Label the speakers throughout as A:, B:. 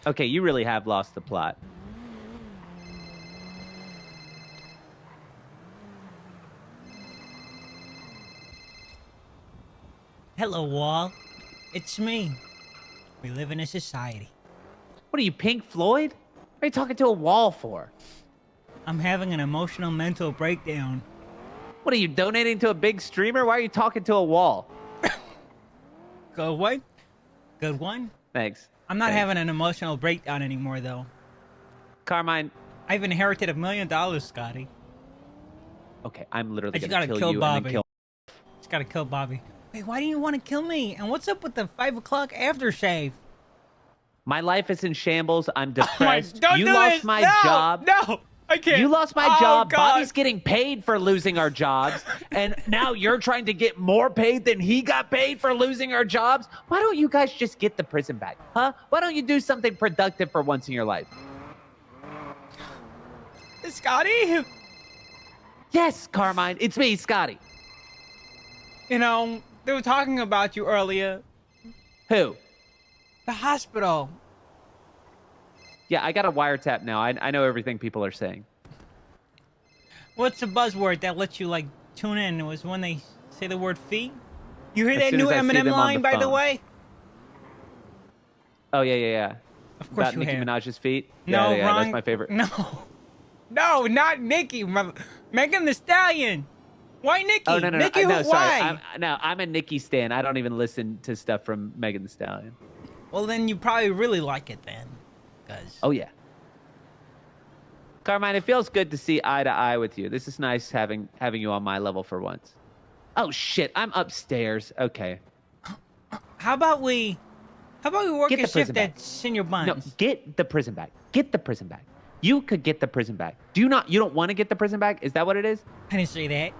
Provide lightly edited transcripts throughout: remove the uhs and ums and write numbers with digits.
A: Okay, you really have lost the plot.
B: Hello, Wall. It's me. We live in a society.
A: What are you, Pink Floyd? What are you talking to a wall for?
B: I'm having an emotional mental breakdown.
A: What are you, donating to a big streamer? Why are you talking to a wall?
B: Good one? Good one?
A: Thanks.
B: I'm not
A: Thanks.
B: having an emotional breakdown anymore, though.
A: Carmine.
B: I've inherited $1 million, Scotty.
A: Okay, I'm literally
B: I just
A: gonna
B: gotta
A: kill
B: kill
A: you
B: Bobby.
A: and then kill.
B: Just gotta kill Bobby. Wait, why do you want to kill me? And what's up with the 5 o'clock aftershave?
A: My life is in shambles. I'm depressed.
B: Don't
A: you
B: do
A: lost
B: this.
A: my
B: No,
A: job.
B: No, I can't.
A: You lost my
B: Oh,
A: job.
B: God.
A: Bobby's getting paid for losing our jobs. And now you're trying to get more paid than he got paid for losing our jobs. Why don't you guys just get the prison back? Huh? Why don't you do something productive for once in your life?
B: Scotty?
A: Yes, Carmine. It's me, Scotty.
B: You know, they were talking about you earlier.
A: Who?
B: The hospital.
A: Yeah, I got a wiretap now. I know everything people are saying.
B: What's the buzzword that lets you, like, tune in? It was when they say the word fee? You hear
A: As
B: that
A: soon
B: new
A: as I see
B: Eminem
A: them on
B: line,
A: the
B: by the
A: phone.
B: way?
A: Oh, yeah.
B: Of course
A: About
B: you
A: Nicki
B: have.
A: Minaj's feet?
B: No,
A: yeah,
B: wrong.
A: that's my favorite.
B: No. No, not Nicki. Megan Thee Stallion. Why Nicki?
A: Oh, no.
B: Nicki,
A: No, sorry.
B: why?
A: I'm a Nicki stan. I don't even listen to stuff from Megan Thee Stallion.
B: Well, then you probably really like it then. Cause...
A: Oh, yeah. Carmine, it feels good to see eye to eye with you. This is nice having you on my level for once. Oh, shit. I'm upstairs. Okay.
B: How about we work
A: Get
B: a
A: the prison
B: shift
A: back.
B: at Senior Buns?
A: No, get the prison back. Get the prison back. You could get the prison back. You don't want to get the prison back? Is that what it is?
B: I didn't say that.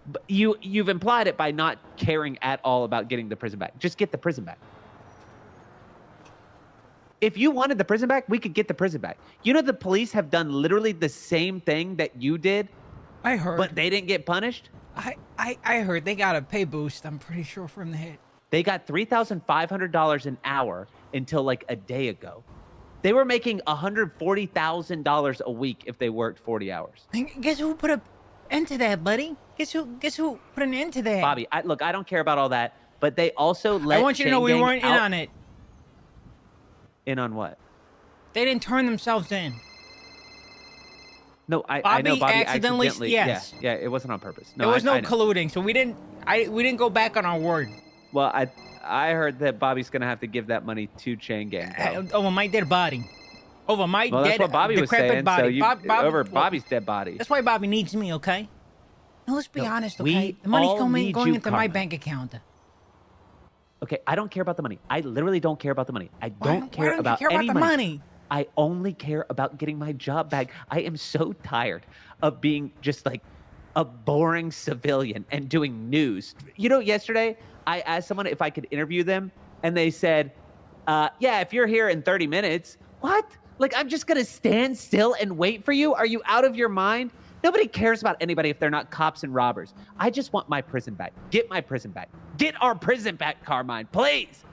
A: But you've implied it by not caring at all about getting the prison back. Just get the prison back. If you wanted the prison back, we could get the prison back. You know the police have done literally the same thing that you did,
B: I heard.
A: but they didn't get punished.
B: I heard they got a pay boost. I'm pretty sure from the hit.
A: They got $3,500 an hour until like a day ago. They were making $140,000 a week if they worked 40 hours.
B: And guess who put an end to that, buddy? Guess who put an end to that?
A: Bobby, I don't care about all that, but they also let
B: I want you to know we weren't in on it.
A: In on what?
B: They didn't turn themselves in.
A: No, I know Bobby
B: accidentally.
A: accidentally.
B: Yes.
A: Yeah, it wasn't on purpose. No,
B: There was
A: I
B: no
A: know.
B: colluding, so we didn't go back on our word.
A: Well, I heard that Bobby's gonna have to give that money to Chain Gang. though.
B: Over my dead body. Over my
A: Well,
B: dead,
A: that's what Bobby was
B: decrepit
A: saying.
B: body.
A: So you over
B: well,
A: Bobby's dead body.
B: That's why Bobby needs me, okay? Now let's be honest,
A: we
B: okay? The money's
A: all
B: going
A: need
B: going
A: you,
B: into my
A: Carmine.
B: bank account.
A: Okay, I don't care about the money. I literally don't care about the money. I don't
B: Why
A: care
B: don't
A: about
B: you care
A: any
B: about the money?
A: I only care about getting my job back. I am so tired of being just like a boring civilian and doing news. You know, yesterday I asked someone if I could interview them, and they said, yeah, if you're here in 30 minutes. What? Like, I'm just going to stand still and wait for you? Are you out of your mind? Nobody cares about anybody if they're not cops and robbers. I just want my prison back. Get my prison back. Get our prison back, Carmine, please.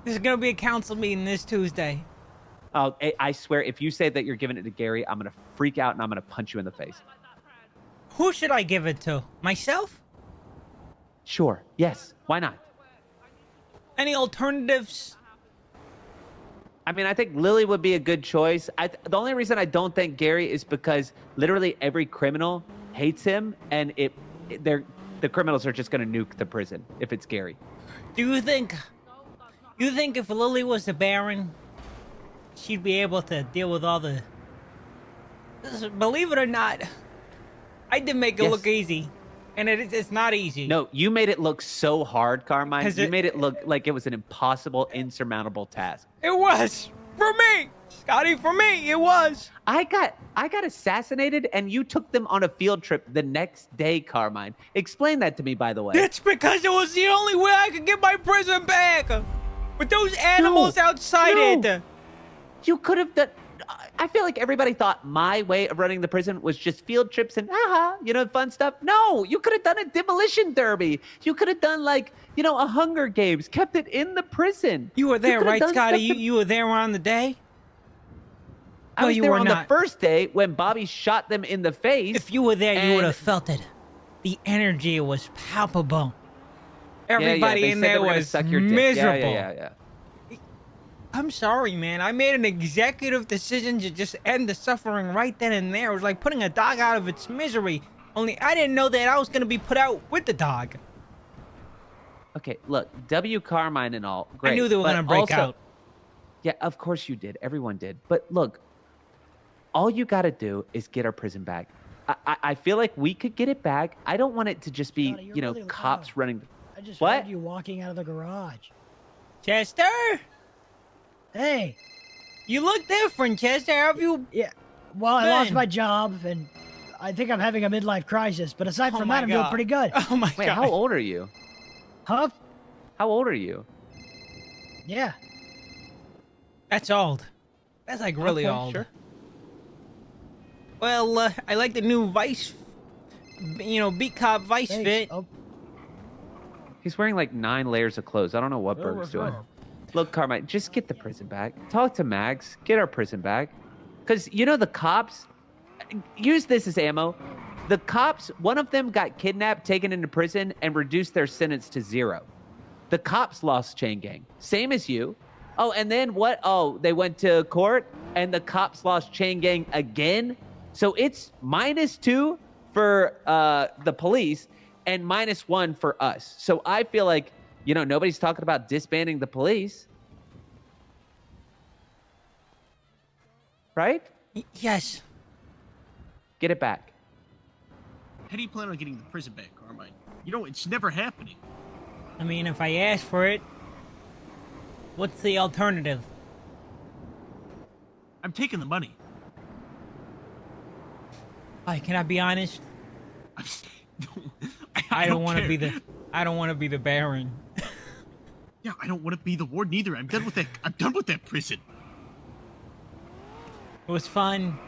B: There's gonna be a council meeting this Tuesday.
A: Oh, I swear, if you say that you're giving it to Gary, I'm going to freak out and I'm going to punch you in the face.
B: Who should I give it to? Myself?
A: Sure. Yes. Why not?
B: Any alternatives?
A: I mean, I think Lily would be a good choice. The only reason I don't think Gary is because literally every criminal hates him, and the criminals are just going to nuke the prison if it's Gary.
B: Do you think if Lily was the Baron, she'd be able to deal with all the... Believe it or not, I did make it look easy. And it's not easy.
A: No, you made it look so hard, Carmine. You
B: it-
A: made it look like it was an impossible, insurmountable task.
B: It was! For me! Scotty, for me, it was!
A: I got assassinated, and you took them on a field trip the next day, Carmine. Explain that to me, by the way.
B: It's because it was the only way I could get my prison back! With those animals outside it!
A: You could have done... I feel like everybody thought my way of running the prison was just field trips and fun stuff. No, you could have done a demolition derby. You could have done like, a Hunger Games, kept it in the prison.
B: You were there,
A: could have
B: right,
A: done
B: Scotty?
A: stuff
B: You,
A: to-
B: you were there on the day?
A: I
B: No,
A: was
B: you
A: there
B: were
A: on
B: not.
A: the first day when Bobby shot them in the face.
B: If you were there, you would
A: and-
B: have felt it. The energy was palpable.
A: Yeah,
B: Everybody
A: they
B: in
A: said they
B: there
A: were gonna
B: was
A: suck your dick.
B: miserable.
A: Yeah.
B: I'm sorry, man. I made an executive decision to just end the suffering right then and there. It was like putting a dog out of its misery. Only I didn't know that I was going to be put out with the dog.
A: Okay, look, W. Carmine and all, great.
B: I knew they were
A: but
B: going to break
A: also-
B: out.
A: Yeah, of course you did. Everyone did. But look, all you got to do is get our prison back. I feel like we could get it back. I don't want it to just be,
C: Scotty, you're really
A: cops
C: loud.
A: running.
C: I just
A: What?
C: heard you walking out of the garage.
B: Chester?
C: Hey,
B: You look different, Chester. How have you...
C: yeah. Well, I lost
B: Ben.
C: my job, and I think I'm having a midlife crisis. But aside
B: Oh
C: from
B: my
C: that, I'm doing
B: God.
C: pretty good.
B: Oh, my
A: Wait,
B: God.
A: how old are you?
C: Huh?
A: How old are you?
C: Yeah.
B: That's old. That's like really
A: Okay,
B: old.
A: sure.
B: Well, I like the new Vice... Beat Cop Vice
C: Thanks.
B: fit.
C: Oh,
A: He's wearing like 9 layers of clothes. I don't know what Berg's doing. Look, Carmine, just get the prison back. Talk to Max. Get our prison back. Because, the cops, use this as ammo. The cops, one of them got kidnapped, taken into prison, and reduced their sentence to 0. The cops lost Chain Gang. Same as you. Oh, and then what? Oh, they went to court, and the cops lost Chain Gang again. So it's -2 for the police and -1 for us. So I feel like, nobody's talking about disbanding the police. Right?
B: Yes.
A: Get it back.
D: How do you plan on getting the prison back, Carmine? It's never happening.
B: I mean, if I ask for it, what's the alternative?
D: I'm taking the money.
B: Can I be honest?
D: I
B: don't want to
D: care.
B: be the. I don't want to be the Baron.
D: Yeah, I don't want to be the warden either. I'm done with that. I'm done with that prison.
B: It was fun.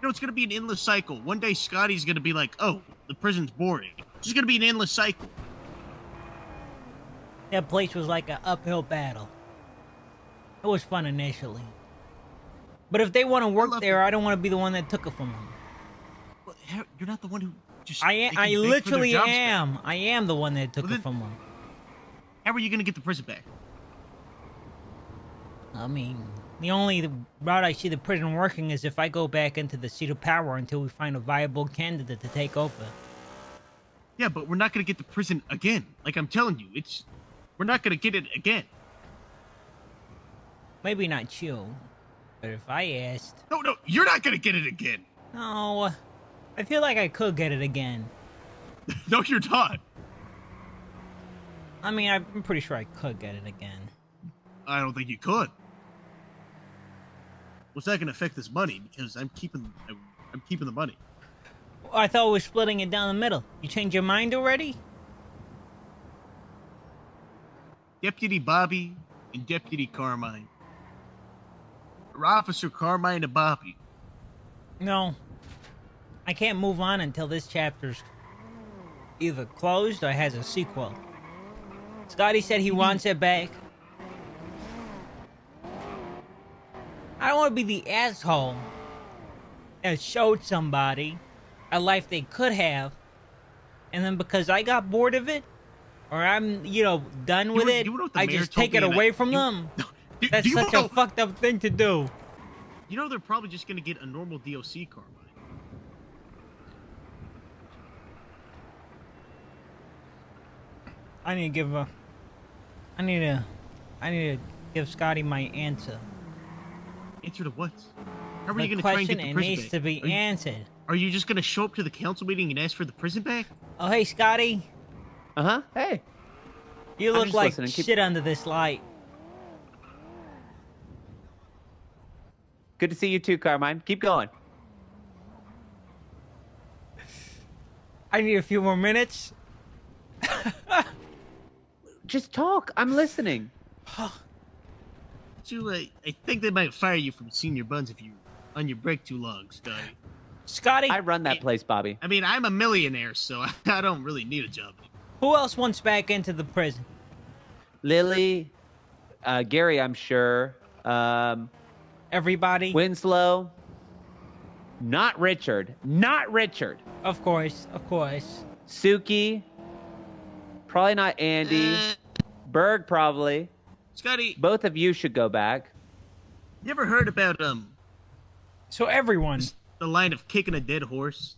D: It's gonna be an endless cycle. One day Scotty's gonna be like, "Oh, the prison's boring." It's just gonna be an endless cycle.
B: That place was like an uphill battle. It was fun initially. But if they want to work
D: love
B: there,
D: it.
B: I don't want to be the one that took it from them.
D: Well, you're not the one who just.
B: I
D: they can
B: I
D: beg for their
B: literally
D: jobs back.
B: am. I am the one that took
D: Well,
B: it
D: then-
B: from them.
D: How are you gonna get the prison back?
B: I mean, the only route I see the prison working is if I go back into the seat of power until we find a viable candidate to take over.
D: Yeah, but we're not gonna get the prison again. Like I'm telling you, we're not gonna get it again.
B: Maybe not you, but if I asked...
D: No, you're not gonna get it again.
B: No, I feel like I could get it again.
D: No, you're not.
B: I mean, I'm pretty sure I could get it again.
D: I don't think you could. What's that gonna affect this money? Because I'm keeping the money.
B: I thought we were splitting it down the middle. You changed your mind already?
D: Deputy Bobby and Deputy Carmine. Or Officer Carmine and Bobby.
B: No. I can't move on until this chapter's either closed or has a sequel. Scotty said he wants it back. I don't want to be the asshole that showed somebody a life they could have, and then because I got bored of it, or I'm, done with it,
D: you know what the
B: I
D: mayor
B: just
D: told
B: take
D: me
B: it
D: and
B: away from them.
D: Do
B: That's
D: you
B: such
D: know,
B: a fucked up thing to do.
D: they're probably just gonna get a normal DOC, Carmine.
B: I need to give Scotty my answer.
D: Answer to what? How are
B: The
D: you gonna try and
B: question
D: get the
B: it
D: prison
B: needs
D: back?
B: to be answered.
D: Are you just gonna show up to the council meeting and ask for the prison back?
B: Oh, hey, Scotty.
A: Uh-huh. Hey.
B: You
A: I'm
B: look
A: just
B: like
A: listening. Keep-
B: shit under this light.
A: Good to see you too, Carmine. Keep going.
B: I need a few more minutes.
A: Just talk. I'm listening.
D: So, I think they might fire you from Senior Buns if you on your break too long, Scotty.
B: Scotty,
A: I run that place, Bobby.
D: I mean, I'm a millionaire, so I don't really need a job.
B: who else wants back into the prison?
A: Lily, Gary, I'm sure.
B: Everybody?
A: Winslow. Not Richard. Not Richard.
B: Of course, of course.
A: Suki. Probably not Andy. Berg, probably.
D: Scotty,
A: Both of you should go back.
D: you ever heard about
B: So everyone.
D: the line of kicking a dead horse?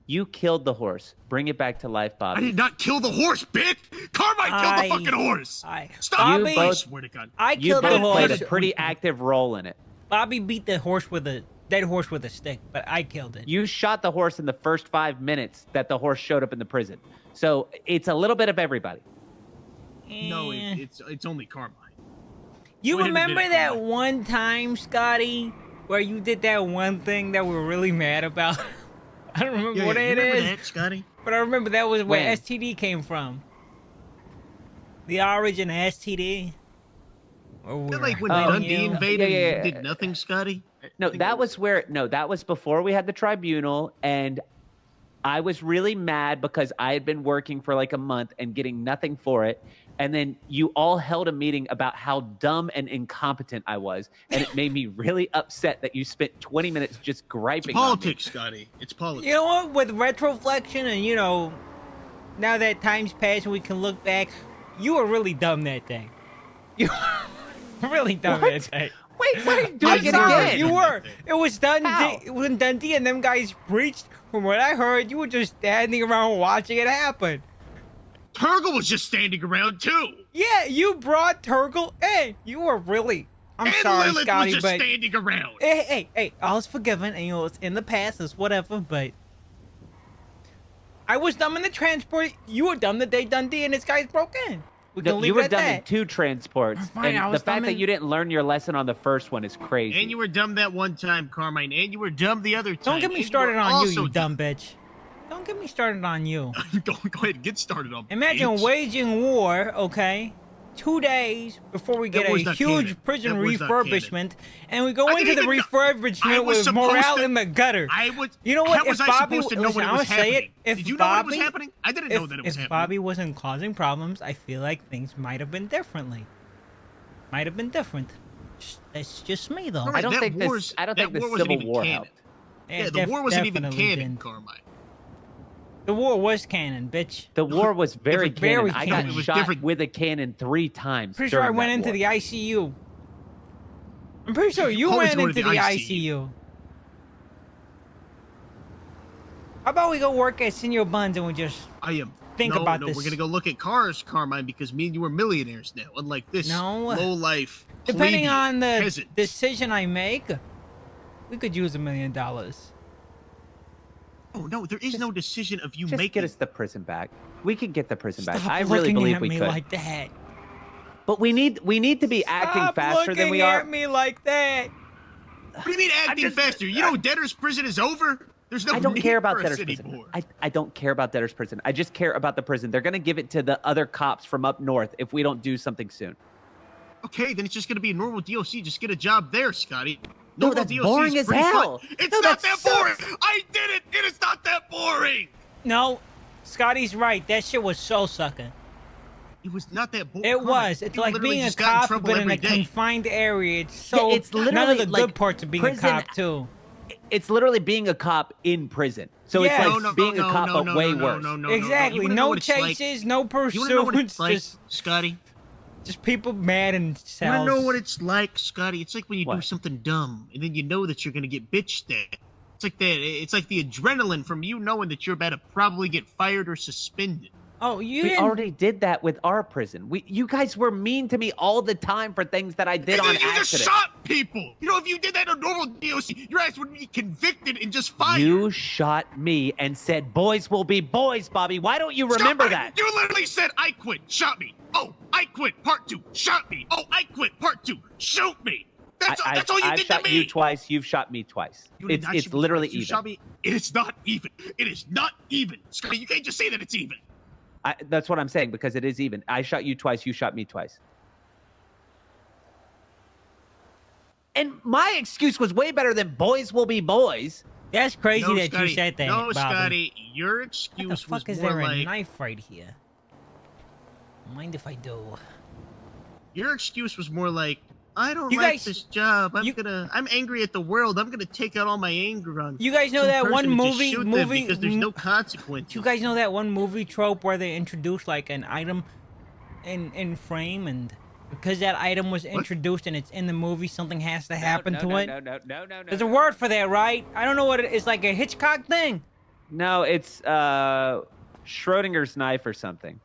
A: You killed the horse. Bring it back to life,
D: I
A: Bobby.
D: did not kill the horse, bitch! Carmine killed the fucking horse! Stop!
B: Bobby,
D: I swear to God.
B: I
A: You
B: killed the
A: both played
B: horse.
A: a pretty active role in it.
B: Bobby beat the horse with a dead horse with a stick, but I killed it.
A: You shot the horse in the first 5 minutes that the horse showed up in the prison. So it's a little bit of everybody.
D: No,
B: Eh.
D: it's only Carmine.
B: You
D: Go ahead and
B: remember
D: admit it,
B: that
D: Carmine.
B: one time, Scotty, where you did that one thing that we were really mad about? I don't remember what
D: you
B: it
D: remember
B: is,
D: that, Scotty?
B: but I remember that was where
A: When?
B: STD came from. The origin of STD. Or
D: Is that like when
A: Oh,
D: Dundee
B: you.
D: invaded
A: Yeah, yeah,
D: and you
A: yeah.
D: did nothing, Scotty?
A: No, that was before we had the tribunal, and I was really mad because I had been working for like a month and getting nothing for it. And then you all held a meeting about how dumb and incompetent I was. And it made me really upset that you spent 20 minutes just griping
D: It's
A: on me.
D: politics, Scotty. It's politics.
B: You know what? With retroflexion and, now that time's passed and we can look back, you were really dumb that day. You were really dumb
A: What?
B: that day.
A: Wait, do
B: I'm
A: it
B: sorry,
A: again.
B: you were. It was
A: How?
B: Dundee. When Dundee and them guys preached, from what I heard, you were just standing around watching it happen.
D: Turgle was just standing around, too.
B: Yeah, you brought Turgle in. You were really. I'm
D: and
B: sorry,
D: Lilith
B: Scotty,
D: was just
B: but
D: standing around.
B: hey, all's forgiven, and it's in the past, it's whatever. But I was dumb in the transport. You were dumb the day Dundee and his guys broke in. We can
A: No,
B: leave
A: you were
B: it at
A: dumb in
B: that.
A: 2 transports.
B: Fine, I
A: And the
B: was
A: fact
B: dumb
A: that
B: in-
A: you didn't learn your lesson on the first one is crazy.
D: And you were dumb that one time, Carmine. And you were dumb the other time.
B: Don't get me
D: and
B: started
D: were
B: on you,
D: also
B: you dumb bitch. Don't get me started on you.
D: go ahead and get started on
B: Imagine
D: bitch.
B: waging war, okay? 2 days before we get
D: That
B: a
D: was not
B: huge
D: canon.
B: prison
D: That was not
B: refurbishment, and we go
D: I
B: into the
D: didn't even know- I
B: refurbishment
D: was
B: with
D: supposed
B: morale
D: to-
B: in the gutter.
D: I was.
B: You know what?
D: How was
B: If
D: I
B: Bobby,
D: supposed to know
B: listen,
D: when it
B: I'm
D: was
B: gonna say
D: happening?
B: it. If
D: Did you know when it was
B: Bobby-
D: happening? I didn't know that it was
B: if
D: happening.
B: Bobby wasn't causing problems, I feel like things might have been differently. Might have been different. That's just me, though.
D: All right,
A: I don't
D: that
A: think this.
D: war's-
A: I don't
D: that
A: think the
D: war wasn't
A: Civil
D: even
A: War
D: canon.
A: helped.
D: Yeah, the war wasn't even
B: definitely
D: canon,
B: didn't.
D: Carmine.
B: The war was canon, bitch.
A: The war was very
B: was very
A: canon. I got
B: canon.
D: It was
A: shot
D: different.
A: with a cannon 3 times.
B: Pretty sure I
A: during
B: went
A: that
B: into
A: war.
B: the ICU. I'm pretty sure you
D: Always
B: went
D: going
B: into
D: to
B: the
D: the
B: ICU. How about we go work at Senor Buns and we just
D: I am.
B: think
D: no,
B: about
D: no,
B: this?
D: we're gonna go look at cars, Carmine, because me and you are millionaires now, unlike this
B: No.
D: low life.
B: Depending on the
D: peasant.
B: decision I make, we could use $1 million.
D: Oh no, there is no decision of you
A: Just
D: making.
A: get us the prison back. We can get the prison back.
B: Stop
A: I really
B: looking
A: believe
B: at
A: we
B: me
A: could.
B: like that.
A: But we need to be acting
B: Stop
A: faster than we
B: looking
A: are.
B: at me like that.
D: What do you mean acting
A: just-
D: faster? You know, debtor's prison is over. There's no
A: I don't
D: need
A: care about
D: for
A: debtor's
D: us
A: prison.
D: anymore.
A: I don't care about debtor's prison. I just care about the prison. They're going to give it to the other cops from up north if we don't do something soon.
D: Okay, then it's just gonna be a normal DOC. Just get a job there, Scotty.
A: No,
D: Normal
A: that's
D: DOC
A: boring
D: is
A: as
D: pretty fun.
A: hell.
D: It's
A: No,
D: not
A: that
D: that boring.
A: sucks.
D: I did it. It is not that boring.
B: No, Scotty's right. That shit was soul sucking.
D: It was not that boring.
B: It was. It's
D: You
B: like
D: literally
B: being a
D: just got in
B: cop,
D: trouble
B: but in
D: every
B: a
D: day.
B: confined area. It's so.
A: it's
B: none of
A: literally
B: the good
A: like
B: parts of being a
A: prison-
B: cop too.
A: It's literally being a cop in prison. So
B: Yeah.
A: it's like being a cop, but way worse.
B: Exactly.
D: You wanna know
B: No
D: what it's like?
B: chases, no
D: You wanna know what it's
B: pursuits.
D: like,
B: Just,
D: Scotty?
B: just people mad in
D: You
B: cells.
D: wanna know what it's like, Scotty? It's like when you do
A: What?
D: something dumb and then you know that you're gonna get bitched at. It's like that. It's like the adrenaline from you knowing that you're about to probably get fired or suspended.
B: Oh, you
A: We
B: didn't.
A: already did that with our prison. You guys were mean to me all the time for things that I did
D: And
A: on
D: then you
A: accident.
D: just shot people. You know, if you did that on normal DOC, your ass would be convicted and just fired.
A: You shot me and said, "Boys will be boys, Bobby." Why don't you remember
D: Stop it.
A: that?
D: You literally said, "I quit, shot me." Oh, I quit, part 2, shot me. Oh, I quit, part 2, shoot me. That's all you
A: I've
D: did
A: shot
D: to me.
A: you twice. You've shot me twice.
D: You did
A: It's
D: not shoot me
A: literally
D: twice. You
A: even.
D: shot me. It is not even. It is not even. Scotty, you can't just say that it's even.
A: That's what I'm saying, because it is even. I shot you twice. You shot me twice. And my excuse was way better than boys will be boys.
B: That's crazy
D: No,
B: that
D: Scotty,
B: you said that,
D: No,
B: Bobby.
D: Scotty, your
B: What the
D: excuse
B: fuck
D: was
B: is
D: more
B: there a
D: like
B: knife right here? Mind if I do?
D: your excuse was more like I don't
B: You
D: like
B: guys-
D: this job.
B: you-
D: I'm angry at the world. I'm gonna take out all my anger on
B: You guys know
D: some
B: that
D: person
B: one
D: and just
B: movie?
D: shoot them because there's no consequences.
B: You guys know that one movie trope where they introduce like an item in frame, and because that item was introduced and it's in the movie, something has to happen to it.
A: No.
B: There's a word for that, right? I don't know what it is. Like a Hitchcock thing.
A: No, it's Schrodinger's knife or something.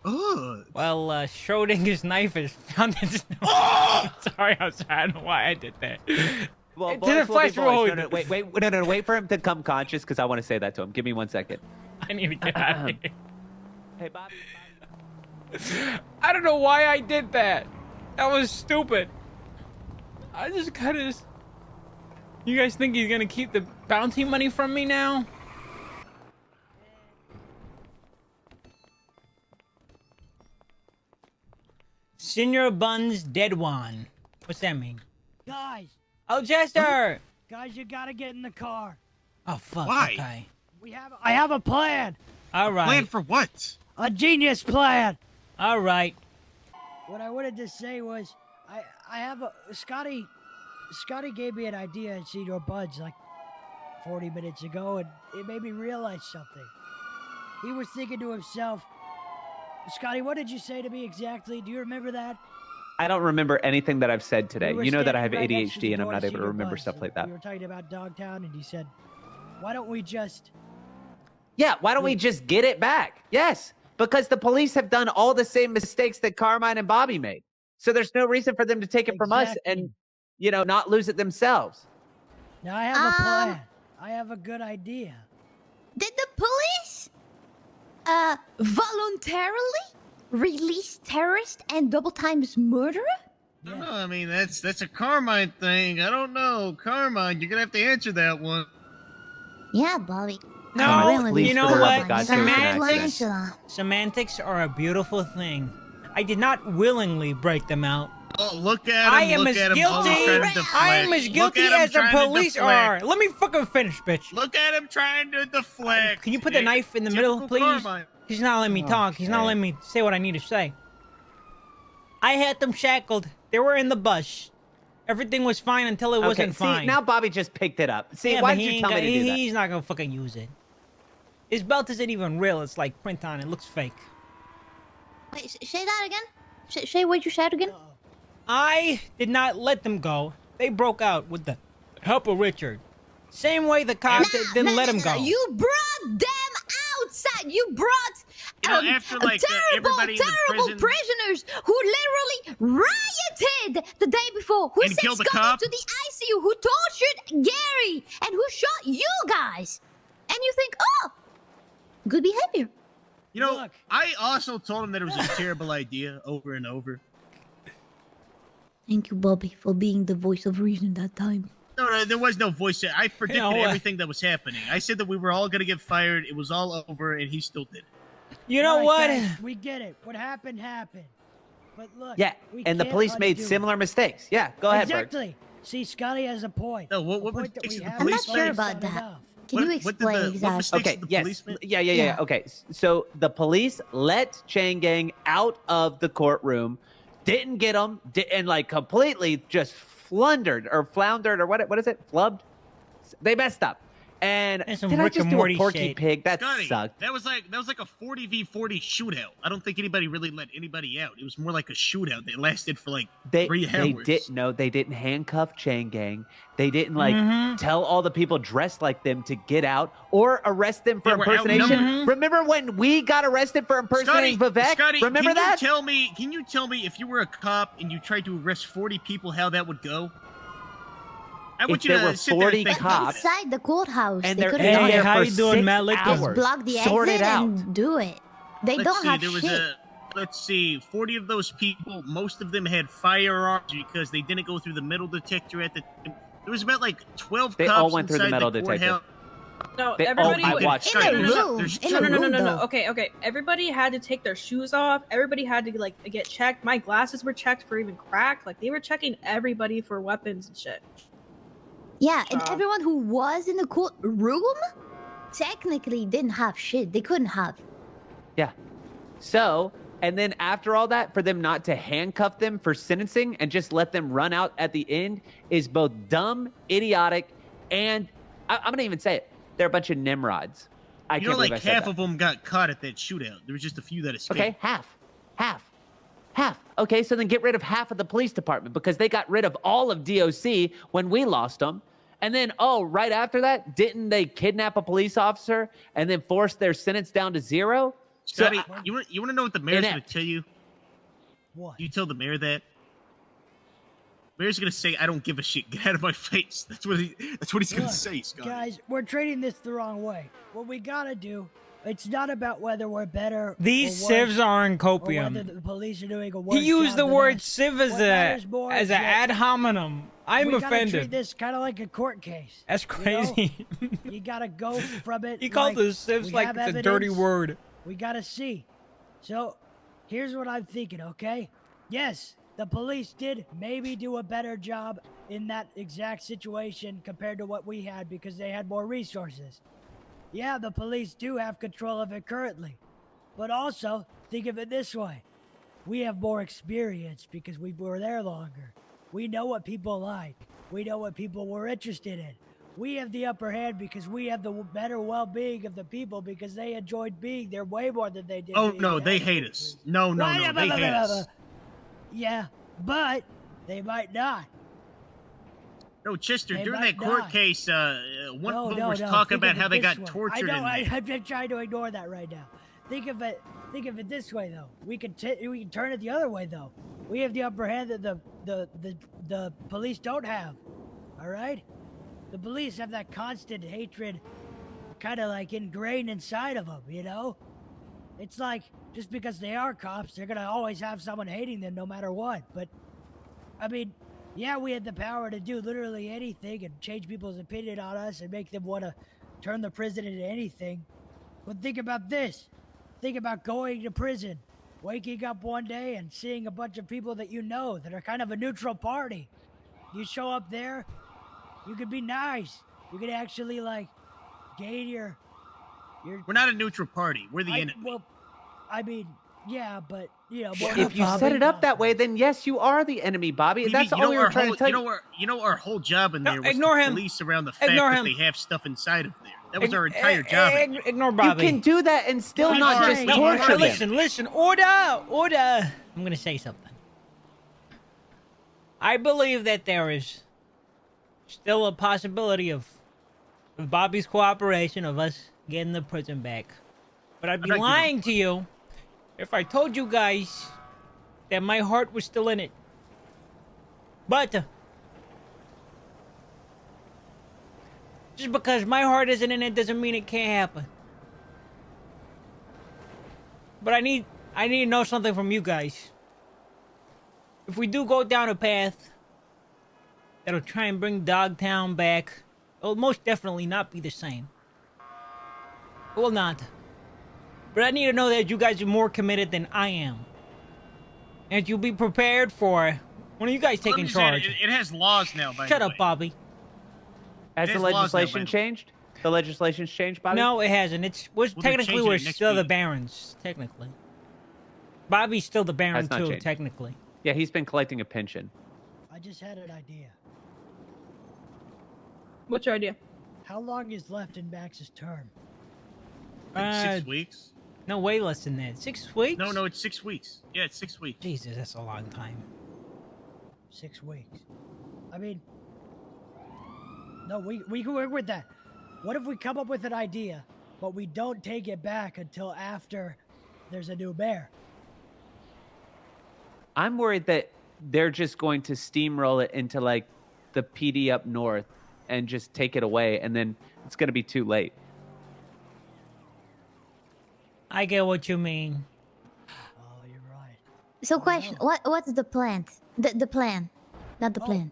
B: Well, Schrodinger's knife is found in snow. Sorry, I'm sorry. I don't know why I did that.
A: Well,
B: It
A: boys
B: didn't
A: will be
B: flash forward.
A: boys. Wait for him to come conscious because I want to say that to him. Give me 1 second.
B: I need to get out of here.
A: Hey, Bobby.
B: I don't know why I did that. That was stupid. I just kind of... You guys think he's gonna keep the bounty money from me now? Senor Buns Dead One. What's that mean?
C: Guys,
B: Oh, Jester!
C: guys, you gotta get in the car.
B: Oh, fuck.
D: Why?
B: Okay.
C: I have a plan.
B: All right.
D: Plan for what?
C: A genius plan.
B: All right.
C: What I wanted to say was, I have a Scotty gave me an idea at Senor Buds like 40 minutes ago, and it made me realize something. He was thinking to himself, Scotty, what did you say to me exactly? Do you remember that?
A: I don't remember anything that I've said today.
C: We were
A: You know that I have
C: standing right next to the
A: ADHD and I'm
C: door
A: not
C: at
A: able to
C: Senor
A: remember
C: Buds,
A: stuff like
C: and
A: that.
C: We were talking about Dogtown, and he said, why don't we just...
A: Yeah, why don't we just get it back? Yes, because the police have done all the same mistakes that Carmine and Bobby made. So there's no reason for them to take it from us and, not lose it themselves.
C: Now I have a plan. I have a good idea.
E: Did the police voluntarily release terrorist and double times murderer?
D: I don't know. I mean, that's a Carmine thing. I don't know. Carmine, you're gonna have to answer that one.
E: Yeah, Bobby.
B: No,
A: Please,
B: you know
A: for the love
B: what?
A: of God, take an
B: Semantics,
A: accident.
B: semantics are a beautiful thing. I did not willingly break them out.
D: Oh, look at him.
B: I am
D: look
B: as
D: at him,
B: guilty.
D: always trying to deflect.
B: I am as
D: Look
B: guilty
D: at him
B: as the
D: trying to
B: police
D: deflect.
B: are. Let me fucking finish, bitch.
D: Look at him trying to deflect.
B: Can you put the knife in the middle,
D: Typical
B: please?
D: Carmine.
B: He's not letting me talk. He's not letting me say what I need to say. I had them shackled. They were in the bus. Everything was fine until it wasn't fine.
A: See, now Bobby just picked it up. See,
B: Yeah,
A: why
B: but
A: did
B: he
A: you
B: ain't
A: tell me to do that?
B: He's not gonna fucking use it. His belt isn't even real. It's like print on. It looks fake.
E: Wait, say that again. Say what you said again.
B: I did not let them go. They broke out with the help of Richard. Same way the cops didn't let him go.
E: You brought them outside. You brought
D: after, like,
E: terrible,
D: everybody in the
E: terrible
D: prison-
E: prisoners who literally rioted the day before. Who
D: And
E: sent
D: killed the
E: Scotty
D: cop?
E: to the ICU? Who tortured Gary? And who shot you guys? And you think, oh, good behavior.
D: You know,
C: Look.
D: I also told him that it was a terrible idea over and over.
E: Thank you, Bobby, for being the voice of reason that time.
D: No, there was no voice. I predicted
B: You know what?
D: everything that was happening. I said that we were all gonna get fired. It was all over, and he still did it.
B: You know
C: All
B: what?
C: right, guys, we get it. What happened, happened. But look.
A: Yeah,
C: we
A: and the
C: can't
A: police made
C: undo it.
A: similar mistakes. Yeah, go ahead, Berg.
C: Exactly. See, Scotty has a point.
D: No, what
C: The point
D: mistakes
C: that we
D: did the
C: have
E: I'm
D: police
E: not
C: is
E: sure
D: make?
E: about
C: not
E: that.
C: enough.
E: Can you
D: What did
E: explain
D: what
E: exactly?
D: mistakes
A: Okay,
D: did the
A: yes.
D: police make?
A: Yeah.
E: Yeah.
A: Okay, so the police let Chang Gang out of the courtroom, didn't get him, and like completely just floundered or what is it? Flubbed? They messed up. And
B: That's some
A: did I
B: Rick
A: just
B: and
A: do
B: Morty
A: a Porky
B: shit.
A: Pig? That
D: Scotty,
A: sucked.
D: that was like a 40v40 shootout. I don't think anybody really let anybody out. It was more like a shootout that lasted for like
A: They
D: 3 hours.
A: they didn't handcuff Chang Gang. They didn't like
B: Mhm.
A: tell all the people dressed like them to get out or arrest them for
D: They were
A: impersonation.
B: outnumbered.
A: Remember when we got arrested for impersonating Vivek?
D: Scotty,
A: Remember
D: can
A: that?
D: Can you tell me if you were a cop and you tried to arrest 40 people, how that would go? I want
A: If
D: you
A: there
D: to
A: were
D: sit there
A: 40
D: and think
A: cops-
D: about it.
E: Inside the courthouse,
A: and
E: they
A: they're
E: could
A: in
B: Hey,
E: have
A: there
B: how
A: for
B: you doing,
A: 6
B: Matt? Like this.
A: hours.
E: block the
A: Sort
E: exit
A: it out.
E: and do it. They
D: Let's
E: don't
D: see,
E: have
D: there was
E: shit.
D: let's see, 40 of those people, most of them had firearms because they didn't go through the metal detector at the time. There was about like 12
A: They
D: cops
A: all went through the
D: inside
A: metal detector.
D: courthouse.
F: No,
A: They-
F: everybody.
A: I
F: would-
A: watched
E: In
A: it.
E: a room.
D: There's
E: In
F: No,
E: a
F: no, no, no,
E: room,
F: no, no.
E: though.
F: Okay. Everybody had to take their shoes off. Everybody had to like get checked. My glasses were checked for even crack. Like they were checking everybody for weapons and shit.
E: Yeah, and
F: So-
E: everyone who was in the courtroom technically didn't have shit. They couldn't have.
A: Yeah. So, and then after all that, for them not to handcuff them for sentencing and just let them run out at the end is both dumb, idiotic, and I'm going to even say it. They're a bunch of Nimrods. I
D: You know,
A: can't believe
D: like
A: I said
D: half
A: that.
D: of them got caught at that shootout. There was just a few that escaped.
A: Okay, half. Okay, so then get rid of half of the police department because they got rid of all of DOC when we lost them. And then, right after that, didn't they kidnap a police officer and then force their sentence down to 0?
D: Scotty,
A: So,
D: you want to know what the mayor's going
A: Inept.
D: to tell you?
C: What?
D: You tell the mayor that. Mayor's going to say, "I don't give a shit. Get out of my face." That's what he's going
C: Look,
D: to say, Scotty.
C: Guys, we're treating this the wrong way. What we gotta do, it's not about whether we're better.
B: These
C: or
B: civs
C: worse,
B: are in
C: or whether
B: copium.
C: the police are doing a worse
B: He used
C: job
B: the
C: than
B: word
C: us.
B: civ
C: What matters more
B: as
C: is
B: an
C: that
B: ad hominem. I'm
C: we gotta treat
B: offended.
C: this kind of like a court case.
B: That's
C: you know?
B: crazy.
C: You gotta go from it.
B: He called
C: like,
B: the civs
C: we
B: like
C: have
B: it's a dirty
C: evidence,
B: word.
C: We gotta see. So, here's what I'm thinking, okay? Yes, the police did maybe do a better job in that exact situation compared to what we had because they had more resources. Yeah, the police do have control of it currently. But also, think of it this way. We have more experience because we were there longer. We know what people like. We know what people were interested in. We have the upper hand because we have the better well-being of the people because they enjoyed being there way more than they did.
D: Oh
C: being
D: no,
C: in
D: they
C: other
D: hate us.
C: countries.
D: No, they hate us.
C: Yeah, but they might not.
D: No, Chester,
C: They
D: during
C: might
D: that court
C: not.
D: case, one of them
C: No,
D: was
C: no,
D: talking
C: think
D: about
C: of
D: how
C: it
D: they
C: this
D: got
C: way.
D: tortured.
C: I know.
D: in there.
C: I'm just trying to ignore that right now. Think of it this way though. We can turn it the other way though. We have the upper hand that the police don't have. All right. The police have that constant hatred, kind of like ingrained inside of them. You know, it's like just because they are cops, they're gonna always have someone hating them no matter what. But I mean, yeah, we had the power to do literally anything and change people's opinion on us and make them want to turn the prison into anything. But think about this. Think about going to prison, waking up one day and seeing a bunch of people that you know that are kind of a neutral party. You show up there, you could be nice. You could actually like gain your.
D: We're not a neutral party. We're the enemy.
C: Well, I mean, yeah, but you know,
A: Well, if you set it up that way, then yes, you are the enemy, Bobby. That's all we were trying to tell you.
D: Our whole job in
B: No,
D: there was
B: ignore
D: to
B: him.
D: police around the fact
B: Ignore
D: that
B: him.
D: they have stuff inside of there. That was our entire job.
B: Ignore
A: You
B: Bobby.
A: can do that and still
C: I'm
A: not just
C: saying,
A: torture
C: hey,
A: them.
B: Listen. Order. I'm gonna say something. I believe that there is still a possibility of Bobby's cooperation of us getting the prison back. But I'd be
D: I'm not giving
B: lying to you if I told you guys that my heart was still in it. But just because my heart isn't in it doesn't mean it can't happen. But I need to know something from you guys. If we do go down a path that'll try and bring Dogtown back, it'll most definitely not be the same. It will not. But I need to know that you guys are more committed than I am. And you'll be prepared for one of you guys taking charge.
D: It has laws now. By
B: Shut
D: the
B: up,
D: way.
B: Bobby.
A: Has the
D: There's laws now,
A: legislation
D: by the way.
A: changed? The legislation's changed, Bobby?
B: No, it hasn't.
D: they're
B: Technically
D: changing
B: we're
D: it next
B: still the
D: week.
B: Barons. Technically, Bobby's still the Baron
A: That's not
B: too.
A: changed.
B: Technically,
A: Yeah, he's been collecting a pension.
C: I just had an idea.
F: What's your idea?
C: How long is left in Max's term?
D: Like 6 weeks.
B: no, way less than that. 6 weeks?
D: No, it's 6 weeks. Yeah, it's 6 weeks.
B: Jesus, that's a long time.
C: 6 weeks. I mean, no, we can work with that. What if we come up with an idea, but we don't take it back until after there's a new mayor?
A: I'm worried that they're just going to steamroll it into like the PD up north and just take it away, and then it's going to be too late.
B: I get what you mean.
C: Oh, you're right.
E: So, question: what's the plan? The plan, not the plan.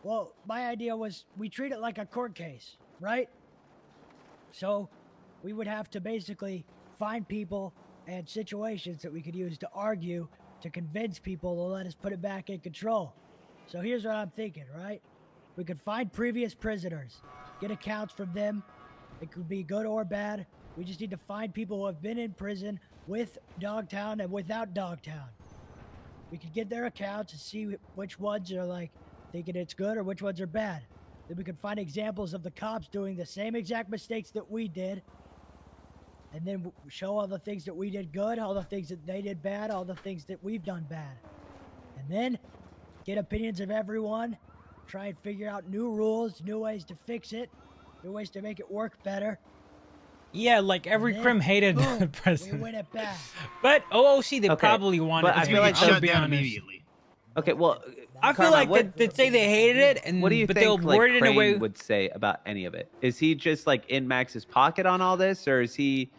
C: Well, my idea was we treat it like a court case, right? So we would have to basically find people and situations that we could use to argue to convince people to let us put it back in control. So here's what I'm thinking, right? We could find previous prisoners, get accounts from them. It could be good or bad. We just need to find people who have been in prison with Dogtown and without Dogtown. We could get their accounts and see which ones are like thinking it's good or which ones are bad. Then we could find examples of the cops doing the same exact mistakes that we did, and then show all the things that we did good, all the things that they did bad, all the things that we've done bad. And then get opinions of everyone, try and figure out new rules, new ways to fix it, new ways to make it work better.
B: Yeah, like every
C: And then,
B: crim hated the
C: boom, we
B: president.
C: win it back.
B: But OOC, they
A: Okay,
B: probably wanted
A: but I
B: it.
A: feel like
B: I'll
D: shut
B: be
D: down
B: honest.
D: immediately.
A: Okay, well,
B: I feel
A: Karma,
B: like
A: what,
B: they'd say they hated it, and
A: what do you
B: but they'll
A: think like
B: word it in a way.
A: Crane would say about any of it? Is he just like in Max's pocket on all this, or is he?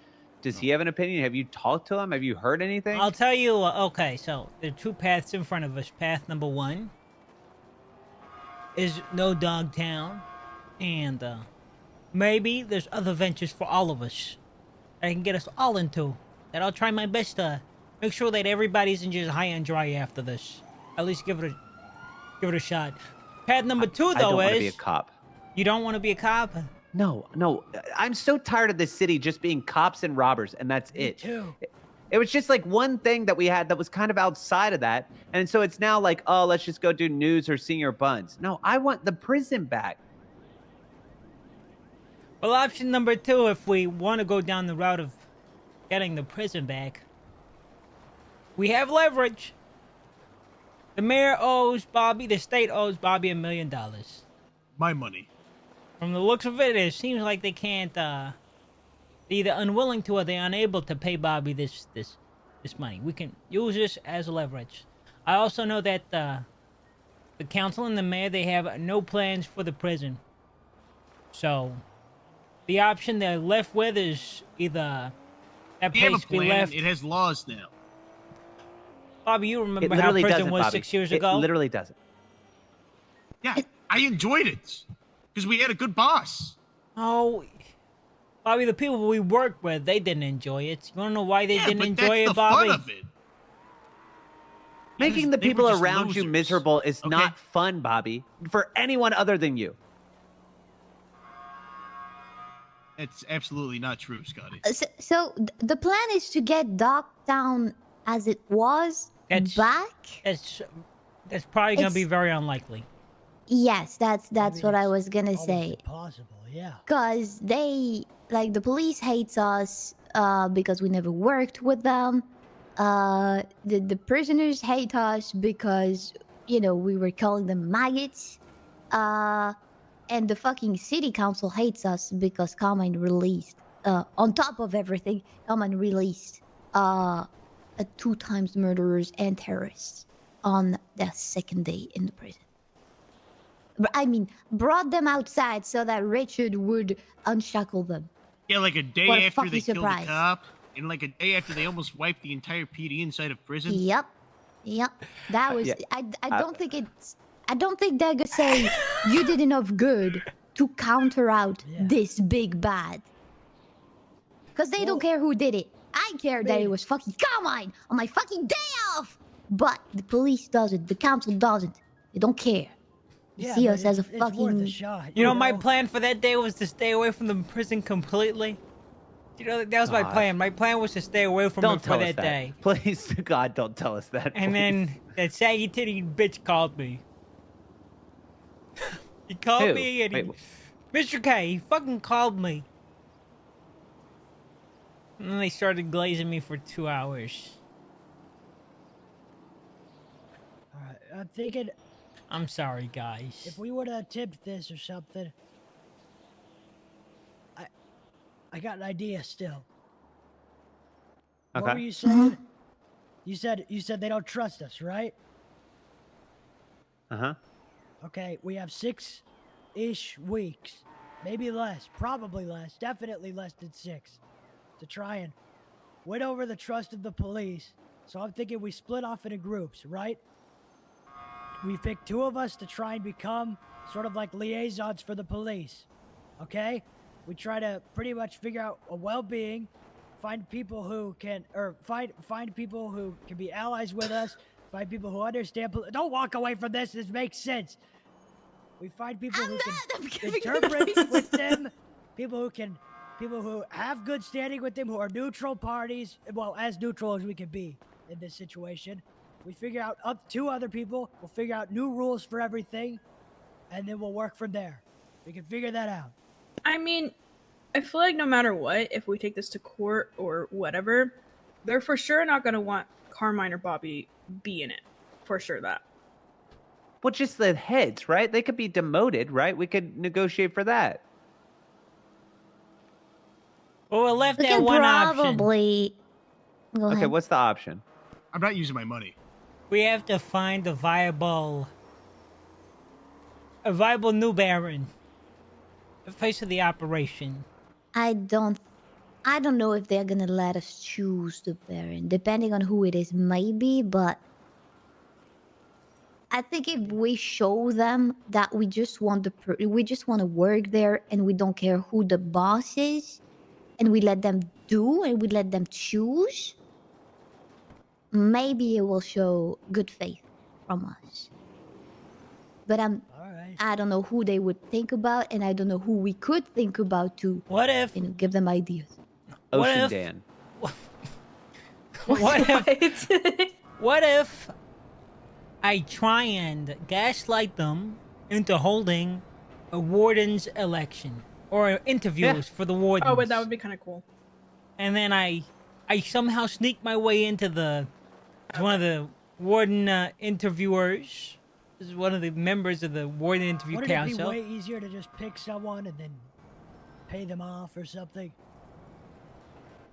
A: Does he have an opinion? Have you talked to him? Have you heard anything?
B: I'll tell you. Okay, so there are two paths in front of us. Path number one is no Dogtown, and maybe there's other ventures for all of us that I can get us all into. That I'll try my best to make sure that everybody's in just high and dry after this. At least give it a shot. Path number two,
A: I
B: though,
A: don't want to be a
B: is
A: cop.
B: you don't want to be a cop.
A: No, no. I'm so tired of this city just being cops and robbers, and that's
C: Me
A: it.
C: too.
A: It was just like one thing that we had that was kind of outside of that. And so it's now like, oh, let's just go do news or senior buns. No, I want the prison back.
B: Well, option number two, if we want to go down the route of getting the prison back, we have leverage. The mayor owes Bobby, the state owes Bobby $1 million.
D: My money.
B: From the looks of it, it seems like they can't, they're either unwilling to or they're unable to pay Bobby this money. We can use this as leverage. I also know that the council and the mayor, they have no plans for the prison. So, the option they're left with is either that
D: They have a
B: place be
D: plan.
B: left.
D: It has laws now.
B: Bobby, you
A: It
B: remember how
A: literally
B: prison
A: doesn't,
B: was
A: Bobby.
B: 6 years
A: It
B: ago?
A: literally doesn't.
D: Yeah, I enjoyed it because we had a good boss.
B: Oh, Bobby, the people we worked with, they didn't enjoy it. You wanna know why they
D: Yeah,
B: didn't
D: but
B: enjoy
D: that's
B: it,
D: the
B: Bobby?
D: fun of it.
A: Making the
D: They were
A: people
D: just
A: around you
D: losers,
A: miserable is
D: okay?
A: not fun, Bobby, for anyone other than you.
D: It's absolutely not true, Scotty.
E: So the plan is to get Dogtown as it was
B: That's-
E: back.
B: That's probably gonna be
E: It's-
B: very unlikely.
E: Yes, that's
C: Maybe
E: what I
C: it's
E: was gonna
C: almost
E: say.
C: Impossible, yeah.
E: Cause they like the police hates us because we never worked with them. The prisoners hate us because we were calling them maggots. And the fucking city council hates us because Carmine released on top of everything, Carmine released 2 times murderers and terrorists on their second day in the prison. I mean, brought them outside so that Richard would unshackle them.
D: Yeah, like a day
E: What a
D: after they
E: fucking
D: killed
E: surprise.
D: the cop, and like a day after they almost wiped the entire PD inside of prison.
E: Yep. That was.
A: Yeah.
E: I don't think it's. I don't think they're gonna say you did enough good to counter out
C: Yeah.
E: this big bad. Because they don't care who did it. I care that it was fucking Carmine on my fucking day off. But the police doesn't. The council doesn't. They don't care. They
C: Yeah,
E: see
C: but
E: us as a
C: it's worth
E: fucking.
C: a shot.
B: You know, my plan for that day was to stay away from the prison completely. You know, that was my
A: God.
B: plan. My plan was to stay away from
A: Don't
B: it for
A: tell us
B: that
A: that.
B: day.
A: Please, to God, don't tell us that.
B: And
A: please.
B: then that saggy titty bitch called me. He called
A: Who?
B: me and
A: Wait,
B: Mr. K, he fucking called me. And then they started glazing me for 2 hours.
C: All right, I'm thinking
B: I'm sorry, guys.
C: if we would have attempted this or something. I got an idea still. What
A: Okay.
C: were you saying? You said they don't trust us, right?
A: Uh-huh.
C: Okay, we have 6-ish weeks, maybe less, probably less, definitely less than 6, to try and win over the trust of the police. So I'm thinking we split off into groups, right? We pick 2 of us to try and become sort of like liaisons for the police, okay? We try to pretty much figure out a well-being, find people who can, or find people who can be allies with us, find people who understand. Don't walk away from this. This makes sense. We find people who
E: I'm
C: can
E: giving
C: interpret
E: advice.
C: with them, people who have good standing with them, who are neutral parties, well, as neutral as we can be in this situation. We figure out up to other people. We'll figure out new rules for everything, and then we'll work from there. We can figure that out.
F: I mean, I feel like no matter what, if we take this to court or whatever, they're for sure not going to want Carmine or Bobby be in it. For sure that.
A: Well, just the heads, right? They could be demoted, right? We could negotiate for that.
B: Well, we're left
E: We
B: at
E: can
B: one option.
E: probably. Go
A: Okay,
E: ahead.
A: what's the option?
D: I'm not using my money.
B: We have to find a viable new Baron. The face of the operation.
E: I don't know if they're gonna let us choose the Baron, depending on who it is, maybe. But I think if we show them that we just want we just want to work there and we don't care who the boss is, and we let them do and we let them choose, maybe it will show good faith from us. But
C: All right.
E: I don't know who they would think about, and I don't know who we could think about to,
B: What if?
E: give them ideas.
B: What
A: Ocean
B: if-
A: Dan.
B: What if?
F: What?
B: What if I try and gaslight them into holding a warden's election or interviews for the wardens?
F: Oh, but that would be kind of cool.
B: And then I somehow sneak my way into one of the warden interviewers. This is one of the members of the warden interview
C: Wouldn't it be
B: council.
C: way easier to just pick someone and then pay them off or something?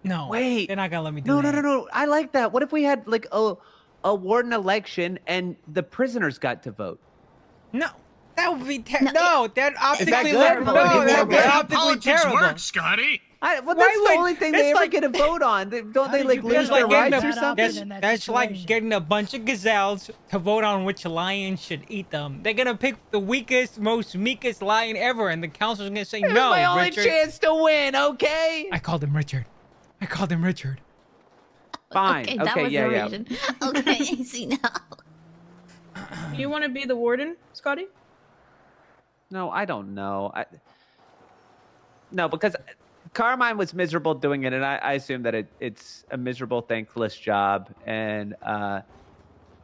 B: No,
A: Wait.
B: they're not gonna let me do
A: No,
B: that.
A: no. I like that. What if we had like a warden election and the prisoners got to vote?
B: No, that would be
E: No,
B: no. That optically
A: good?
B: terrible.
A: No,
B: No,
A: is that
B: that'd be
A: good?
B: optically
D: Politics
B: terrible.
D: work, Scotty.
A: Well,
B: Why
A: that's the
B: would-
A: only thing
B: that's
A: they ever
B: like-
A: get a vote on. Don't
C: How
A: they
C: did
A: like
C: you
A: lose
C: get
B: That's
A: their
B: like getting
A: rights
B: a-
A: or
C: that
A: something?
C: option in that
B: That's like
C: situation?
B: getting a bunch of gazelles to vote on which lion should eat them. They're gonna pick the weakest, most meekest lion ever, and the council's gonna say
A: This is
B: no.
A: my only
B: Richard.
A: chance to win. Okay.
B: I called him Richard.
A: Fine.
E: Okay, that was
A: yeah,
E: the
A: yeah.
E: reason. Okay, see now.
F: Do you want to be the warden, Scotty?
A: No, I don't know. No, because Carmine was miserable doing it, and I assume that it's a miserable, thankless job, and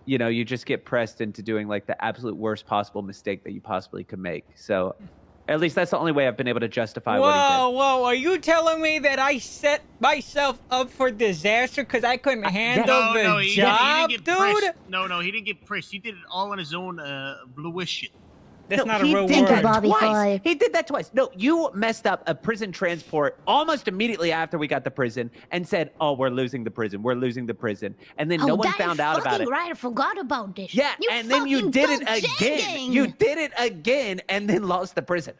A: you just get pressed into doing like the absolute worst possible mistake that you possibly could make. So, at least that's the only way I've been able to justify what he
B: Whoa,
A: did.
B: whoa! Are you telling me that I set myself up for disaster because I couldn't handle
D: No,
B: the
D: he
B: job,
D: didn't get
B: dude?
D: pressed. No, he didn't get pressed. He did it all on his own fruition.
B: That's
A: No,
B: not a
A: he
B: real
A: did
E: Thank you,
B: word.
A: that
E: Bobby,
A: twice.
E: for-
A: He did that twice. No, you messed up a prison transport almost immediately after we got the prison and said, "Oh, we're losing the prison. We're losing the prison." And then no one
E: that is
A: found out about
E: fucking
A: it.
E: right. I forgot about this.
A: Yeah,
E: You
A: and then you
E: fucking
A: did it
E: go
A: again.
E: jegging.
A: You did it again and then lost the prison.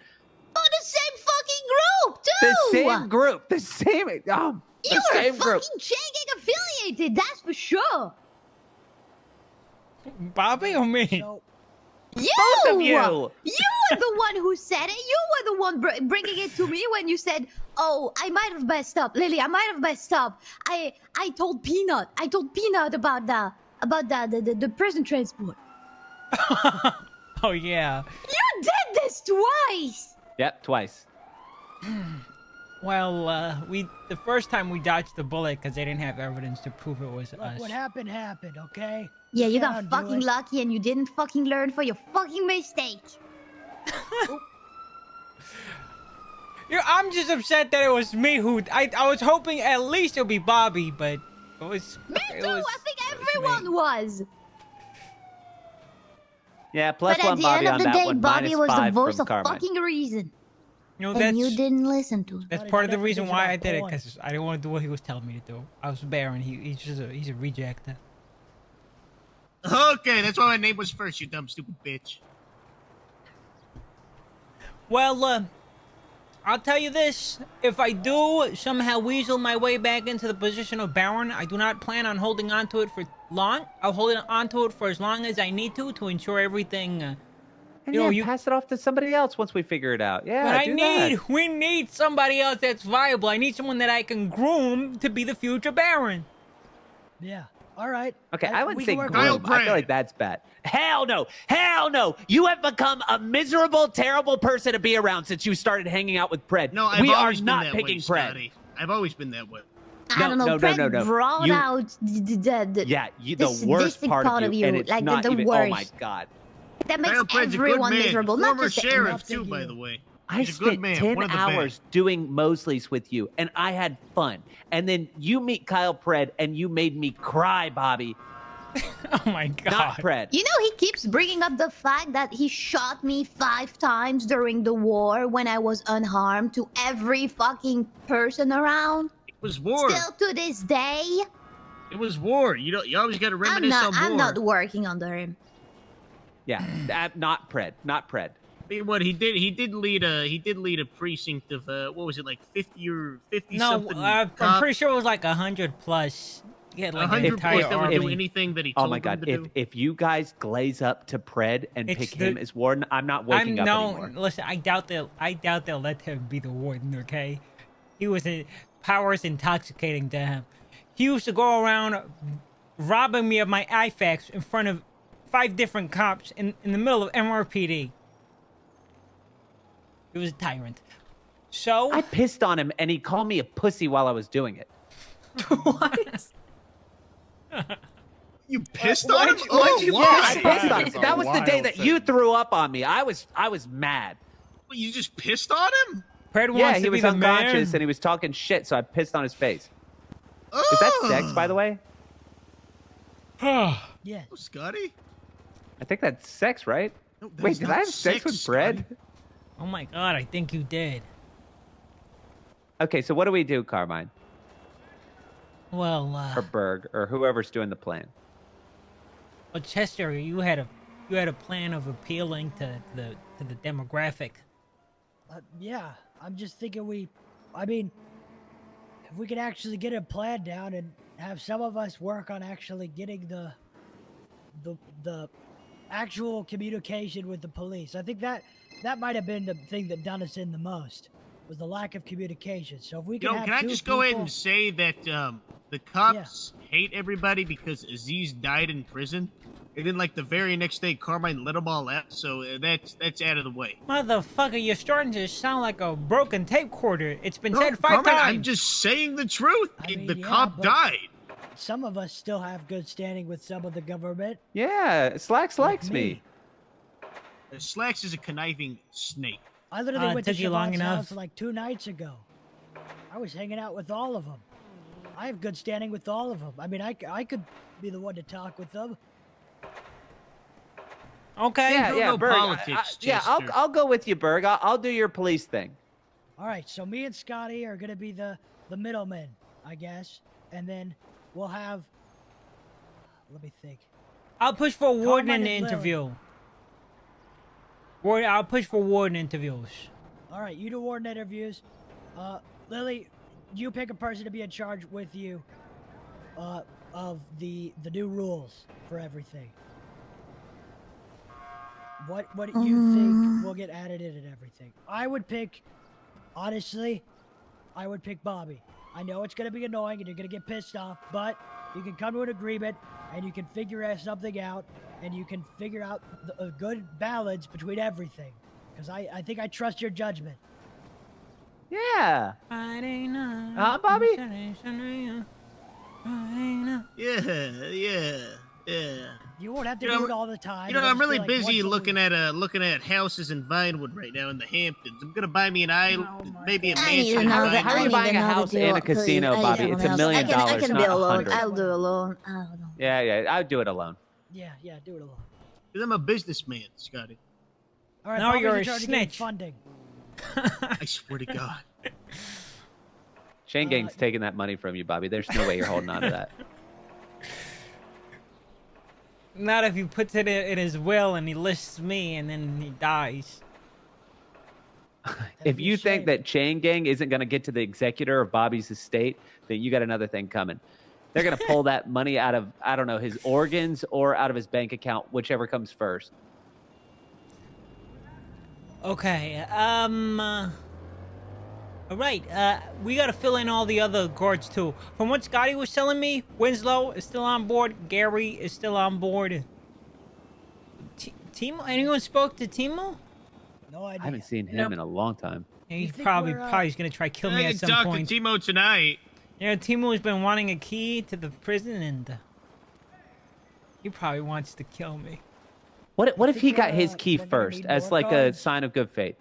E: Oh, the same fucking group, too.
A: The same group. The same.
E: You
A: The
E: were
A: same
E: fucking
A: group.
E: jegging affiliated. That's for sure.
B: Bobby or me?
C: So,
E: You.
A: Both of you.
E: You were the one who said it. You were the one bringing it to me when you said, "Oh, I might have messed up, Lily. I might have messed up." I told Peanut. I told Peanut about the prison transport.
B: Oh yeah.
E: You did this twice.
A: Yep, twice.
B: Well, the first time we dodged the bullet because they didn't have evidence to prove it was
C: look,
B: us.
C: what happened, okay?
E: Yeah, you
C: can't
E: got
C: undo
E: fucking
C: it.
E: lucky and you didn't fucking learn for your fucking mistake.
B: I'm just upset that it was me who I was hoping at least it would be Bobby, but it was
E: Me
B: it
E: too.
B: was-
E: I think
B: it was
E: everyone
B: me.
E: was.
A: Yeah, plus
E: But at
A: one
E: the
A: Bobby
E: end of
A: on
E: the
A: that
E: day,
A: one.
E: Bobby
A: minus
E: was the
A: 5
E: voice
A: from
E: of
A: Carmine.
E: fucking reason,
B: You know,
E: and
B: that's
E: you didn't listen to it.
B: that's
C: Buddy,
B: part of
C: that
B: the reason
C: is
B: why
C: about
B: I did it
C: points.
B: because I didn't want to do what he was telling me to do. I was Baron. He's a reject.
D: Okay, that's why my name was first, you dumb, stupid bitch.
B: Well, I'll tell you this. If I do somehow weasel my way back into the position of Baron, I do not plan on holding on to it for long. I'll hold on to it for as long as I need to ensure everything
A: And
B: You know,
A: yeah, pass it off to somebody else once we figure it out. Yeah,
B: But
A: do
B: we need somebody else that's viable. I need someone that I can groom to be the future Baron.
C: Yeah. All right.
A: that. Okay, I
C: we
A: wouldn't
C: can
A: say
C: work
D: Kyle
A: groom. I feel like
D: Brand.
A: that's bad. Hell no. Hell no. You have become a miserable, terrible person to be around since you started hanging out with Pred.
D: No, I've
A: we are
D: always been
A: not
D: that
A: picking
D: way,
A: Pred.
D: Scotty. I've always been that way.
E: I
A: No,
E: don't know.
A: no, no,
E: Fred
A: no, no.
E: brought
A: You-
E: out the
A: Yeah,
E: the
A: the worst
E: sadistic
A: part
E: part
A: of you, and it's
E: like
A: not
E: the
A: even.
E: worst.
A: Oh my god!
E: That makes
D: Kyle Pred's a good
E: everyone
D: man.
E: miserable, not
D: Former
E: just the
D: sheriff
C: Nothing
D: too, by
C: you.
D: the way.
A: I
D: He's a good
A: spent
D: man,
A: 10
D: one of the
A: hours doing Mosleys with you, and I had fun. And then you meet Kyle Pred, and you made me cry, Bobby.
B: Oh my god.
A: Not Pred.
E: You know, he keeps bringing up the fact that he shot me 5 times during the war when I was unharmed to every fucking person around.
D: It was war.
E: Still to this day,
D: It was war. You always got to reminisce on war.
E: I'm not working under him.
A: Yeah, not Pred. Not Pred.
D: I mean, what he did lead a precinct of what was it, like 50 or 50
B: No,
D: something?
B: I'm pretty sure it was like 100 plus. He had like an
D: 100
B: entire
D: plus that would do
B: army.
D: anything that he
A: Oh
D: told
A: my
D: them
A: god!
D: to do.
A: If you guys glaze up to Pred and
B: It's
A: pick
B: the-
A: him as warden, I'm not waking up anymore.
B: Listen, I doubt they'll let him be the warden. Okay, he was power is intoxicating to him. He used to go around robbing me of my IFACs in front of 5 different cops in the middle of MRPD. He was a tyrant. So
A: I pissed on him, and he called me a pussy while I was doing it.
F: What?
D: You pissed
F: Why'd
D: on him?
F: you- why'd you
A: Yeah, I
F: piss?
A: pissed on him.
G: That's a
A: That was the day
G: wild
A: that you threw up on me. I was mad.
D: You just pissed on him?
B: Fred
A: Yeah,
B: wants
A: he
B: to
A: was
B: be the
A: unconscious
B: man.
A: and he was talking shit, so I pissed on his face. Is that sex, by the way?
C: Yeah.
D: Oh, Scotty?
A: I think that's sex, right?
D: No,
A: Wait,
D: that's
A: did
D: not
A: I have sex with
D: Scotty.
A: Fred?
B: Oh my god, I think you did.
A: Okay, so what do we do, Carmine?
B: Well,
A: Or Berg, or whoever's doing the plan?
B: well, Chester, you had a plan of appealing to the demographic.
C: Yeah. I'm just thinking I mean, if we could actually get a plan down and have some of us work on actually getting the actual communication with the police. I think that might have been the thing that done us in the most was the lack of communication. So if we could
D: Yo,
C: have
D: can I
C: two
D: just go ahead
C: people-
D: and say that the cops hate everybody because Aziz died in prison? And then, like, the very next day, Carmine let them all out, so that's out of the way.
B: Motherfucker, you're starting to sound like a broken tape recorder. It's been
D: No,
B: said 5
D: Carmine,
B: times.
D: I'm just saying the truth.
C: I mean,
D: The
C: yeah,
D: cop
C: but-
D: died.
C: some of us still have good standing with some of the government.
A: Yeah, Slacks
C: like
A: likes me.
D: Slacks is a conniving snake.
C: I literally
B: it
C: went to
B: took you long
C: Siobhan's
B: enough.
C: house like 2 nights ago. I was hanging out with all of them. I have good standing with all of them. I mean, I could be the one to talk with them.
B: Okay.
A: Yeah,
D: don't
A: yeah,
D: know
A: Berg.
D: politics,
A: yeah,
D: Chester.
A: I'll go with you, Berg. I'll do your police thing.
C: All right, so me and Scotty are gonna be the middlemen, I guess, and then we'll have. Let me think.
B: I'll push for warden in
C: Carmine
B: the
C: and Lily.
B: interview. I'll push for warden interviews.
C: All right, you do warden interviews. Lily, you pick a person to be in charge with you. Of the new rules for everything. What do you think will get added in and everything? Honestly, I would pick Bobby. I know it's gonna be annoying and you're gonna get pissed off, but you can come to an agreement and you can figure something out and you can figure out a good balance between everything. Because I think I trust your judgment.
A: Yeah.
B: Friday night.
A: Bobby?
D: Yeah.
C: You won't have to
D: You know,
C: do it all the time.
D: You know,
C: It'll
D: I'm
C: just be
D: really
C: like
D: busy
C: once a
D: looking
C: week.
D: at houses in Vinewood right now in the Hamptons. I'm gonna buy me an island,
F: Oh my
D: maybe a
F: God.
E: I need
D: mansion. in
E: another.
A: How are you
E: I need
A: buying a
E: another
A: house
E: deal,
A: and a casino,
E: please. I
A: Bobby?
E: need
A: It's
E: someone
A: $1
E: else.
A: million.
E: I can
A: not
E: be alone.
A: 100.
E: I'll do it alone. I don't know.
A: Yeah, I would do it alone.
C: Yeah, do it alone.
D: 'Cause I'm a businessman, Scotty.
C: All right,
B: Now
C: Bobby's
B: you're
C: in
B: a
C: charge of getting
B: snitch.
C: funding.
D: I swear to God.
A: Shane Gang's taking that money from you, Bobby. There's no way you're holding on to that.
B: Not if you put it in his will and he lists me and then he dies.
A: If
C: be
A: you
C: a
A: think
C: shame.
A: that Chain Gang isn't going to get to the executor of Bobby's estate, then you got another thing coming. They're going to pull that money out of, I don't know, his organs or out of his bank account, whichever comes first.
B: Okay. All right. We gotta fill in all the other guards too. From what Scotty was telling me, Winslow is still on board. Gary is still on board. Timo? Anyone spoke to Timo?
C: No idea.
A: I haven't seen him
F: Nope.
A: in a long time.
B: Yeah,
C: You
B: he's
C: think
B: probably
C: we're,
B: gonna try kill
D: I
B: me at
D: can
B: some
D: talk
B: point.
D: to Timo tonight.
B: Yeah, Timo has been wanting a key to the prison, and he probably wants to kill me.
A: What if
C: think
A: he got
C: we're,
A: his key
C: we're gonna
A: first
C: need
A: as
C: more
A: like a
C: guards?
A: sign of good faith?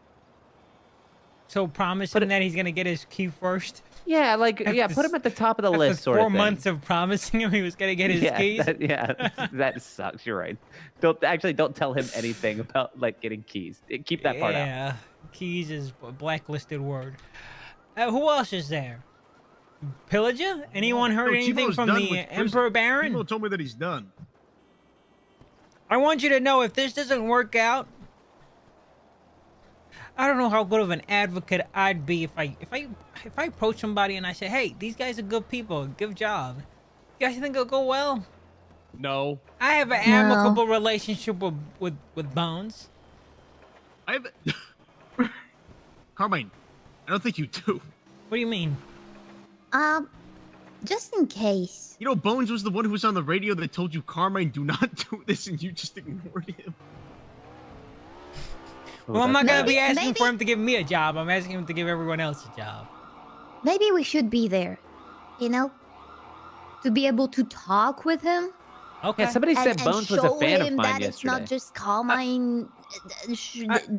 B: So promising that he's gonna get his key first.
A: Yeah, like
B: After
A: yeah, put him at the top of the
B: After
A: list, sort
B: 4
A: of thing.
B: months of promising him he was gonna get his
A: yeah,
B: keys.
A: that sucks. You're right. Don't tell him anything about like getting keys. Keep that part out.
B: Yeah, keys is a blacklisted word. Who else is there? Pillager? Anyone heard
D: No,
B: anything
D: Timo's
B: from
D: done
B: the
D: with prison.
B: Emperor Baron?
D: Timo told me that he's done.
B: I want you to know if this doesn't work out, I don't know how good of an advocate I'd be if I approach somebody and I say, "Hey, these guys are good people, good job." You guys think it'll go well?
G: No.
B: I have an
E: No.
B: amicable relationship with Bones.
D: I have. Carmine, I don't think you do.
B: What do you mean?
E: Just in case.
D: You know, Bones was the one who was on the radio that told you, Carmine, do not do this, and you just ignored him.
B: Well, I'm not gonna
E: Maybe-
B: be asking
E: maybe-
B: for him to give me a job. I'm asking him to give everyone else a job.
E: Maybe we should be there. You know? To be able to talk with him.
B: Okay.
A: Yeah, somebody said Bones was a
E: show
A: fan of
E: him
A: mine
E: that it's
A: yesterday.
E: not just Carmine